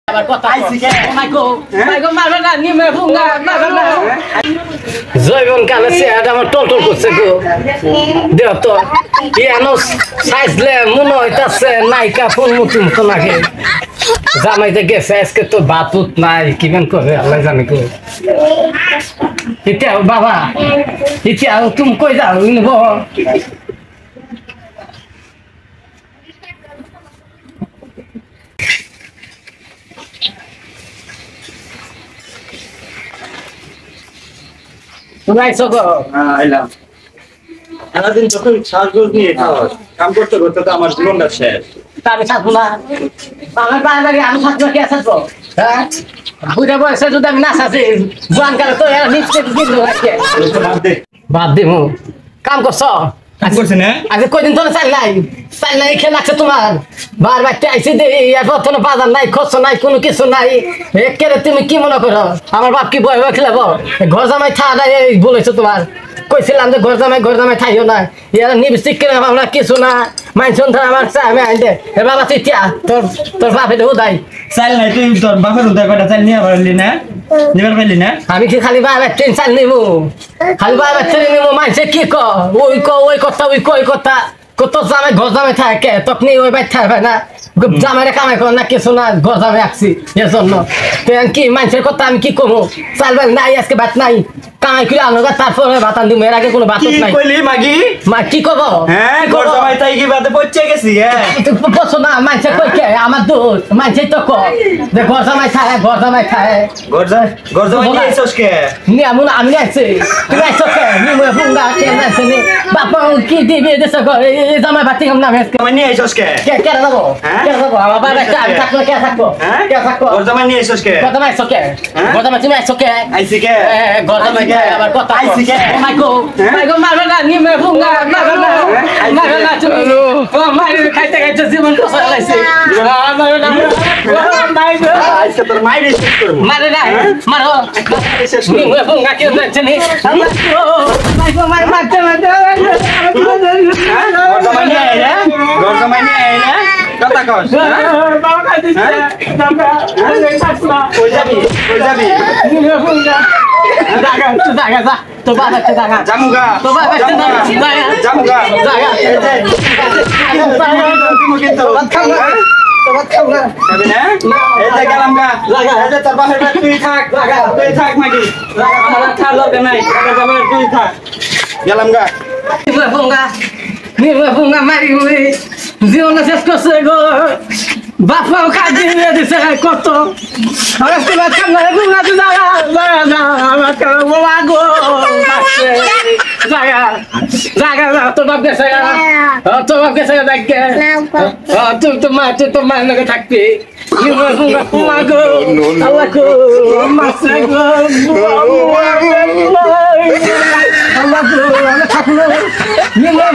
আবার কথা মাইকো মাইকো মারবে না নিমে ফুঙ্গা মারবে না জয়বন কালে চেহারা আমার টলটল করছে গো দেহ তো ইয়ানো সাইজলে মনে হইতাছে নায়িকা ফুল মতো নাকি জামাইতে গেছে আজকে তো বাতুত নাই কিমান করে আল্লাহ জানে গো এতিয়া বাবা এতিয়া তুমি কই যাও নিব তুমি আইসো গো আইলাম সারাদিন যখন সাজগোজ নিয়ে কাম করতে করতে তো আমার জীবনটা শেষ আমি থাকবো না আমার বাড়ি আমি থাকবো কে থাকবো হ্যাঁ বুড়া বয়সে যদি আমি না থাকি জোয়ান কালে তো এরা নিশ্চয় কিন্তু বাদ দিব কাম করছ আজকে কয়দিন ধরে চাল নাই খেয়ে লাগছে তোমার বার বাড়তে আইসি দে এরপর তো বাজার নাই খরচ নাই কোনো কিছু নাই একেবারে তুমি কি মনে করো আমার বাপ কি বয় বয় খেলাব ঘর জামাই থা নাই বলেছো তোমার কইছিলাম যে ঘর জামাই থাইও না এরা নিবিষ্টিক করে আমরা কিছু না মাইনছন ধর আমার চা আমি আইন দে এ বাবা তুই তিয়া তোর বাপে দেবো দাই চাল নাই তুই তোর বাপের উদয় কটা চাল নিয়ে পারলি না নিবার পারলি না আমি কি খালি বাবা ট্রেন চাল নিবো খালি বাবা ট্রেন নিবো মাইনছে কি ওই কথা ওই কই কথা কত জামাই ঘর জামাই থাকে তখনই ওই বাইর থাকবে না জামাইরে কামাই কর না কিছু না ঘর জামাই আসছি এর জন্য কি মানুষের কথা আমি কি কমো চাল নাই আজকে ভাত নাই কামাই করে আনো তারপরে ভাত আন দিব এর আগে কোনো ভাত নাই কইলি মাগি মা কি কব হ্যাঁ ঘর জামাই তাই কি বাতে পচে গেছি হ্যাঁ পছন্দ না মানুষের কই কে আমার দোষ মানুষের তো কো যে ঘর জামাই খায় ঘর জামাই নিয়ে আইছস কে নি আমি আইছি তুমি আইছো কে নি মই ফুঙ্গা কে নাইছে নি বাপা কি দিবি দেশ ঘর এই জামাই ভাতি কম না জামাই নিয়ে আইছস কে কে যাবো কে যাবো আমার বাবা আমি থাকলে কে থাকবো কে থাকবো ঘর জামাই নিয়ে আইছস কে ঘর জামাই আইছো কে ঘর জামাই তুমি আইছো কে আইছি কে ঘর জামাই কে আবার কথা আইছি কে মাইকো মারবে না নিমে ফুঙ্গা মারবে না তুমি ও মারি খাইতে খাইতে জীবন কষ্ট লাইছে মারবে না মাইকো আজকে তোর মাইরে শেষ করব মারে না মারো শেষ করব নিমে ফুঙ্গা কেউ যাচ্ছে নি মাইকো মারতে ঘর জামাই নিয়ে আইলা ঘর জামাই নিয়ে আইলা কথা কস বাবা খাইতেছে কই যাবি নিমে ফুঙ্গা জাগা যা তো বাবা তে জাগা জামুগা তো বাবা তে জাগা জামুগা জাগা এই যে তুমি কিন্তু যাবি না এই যে গেলাম গা এই যে তোর বাপের বাড়ি তুই থাক মাগি আমার থার দরকার নাই তুই থাক গেলাম গা নিমে ফুঙ্গা মারি হই জীবন শেষ করছে গো বাপাও কাজে নিয়ে দিছে কত আজকে বাদ কামলা ফুঙ্গা তো জাগা আমার কাছে বাবা গো জাগা তোর বাপ গেছে দেখে তুই তো মার নাকি থাকবি নিমে ফুঙ্গা ফুঙ্গা গো আল্লাহ গো মাসে গো আল্লাহ গো থাকলো নিমে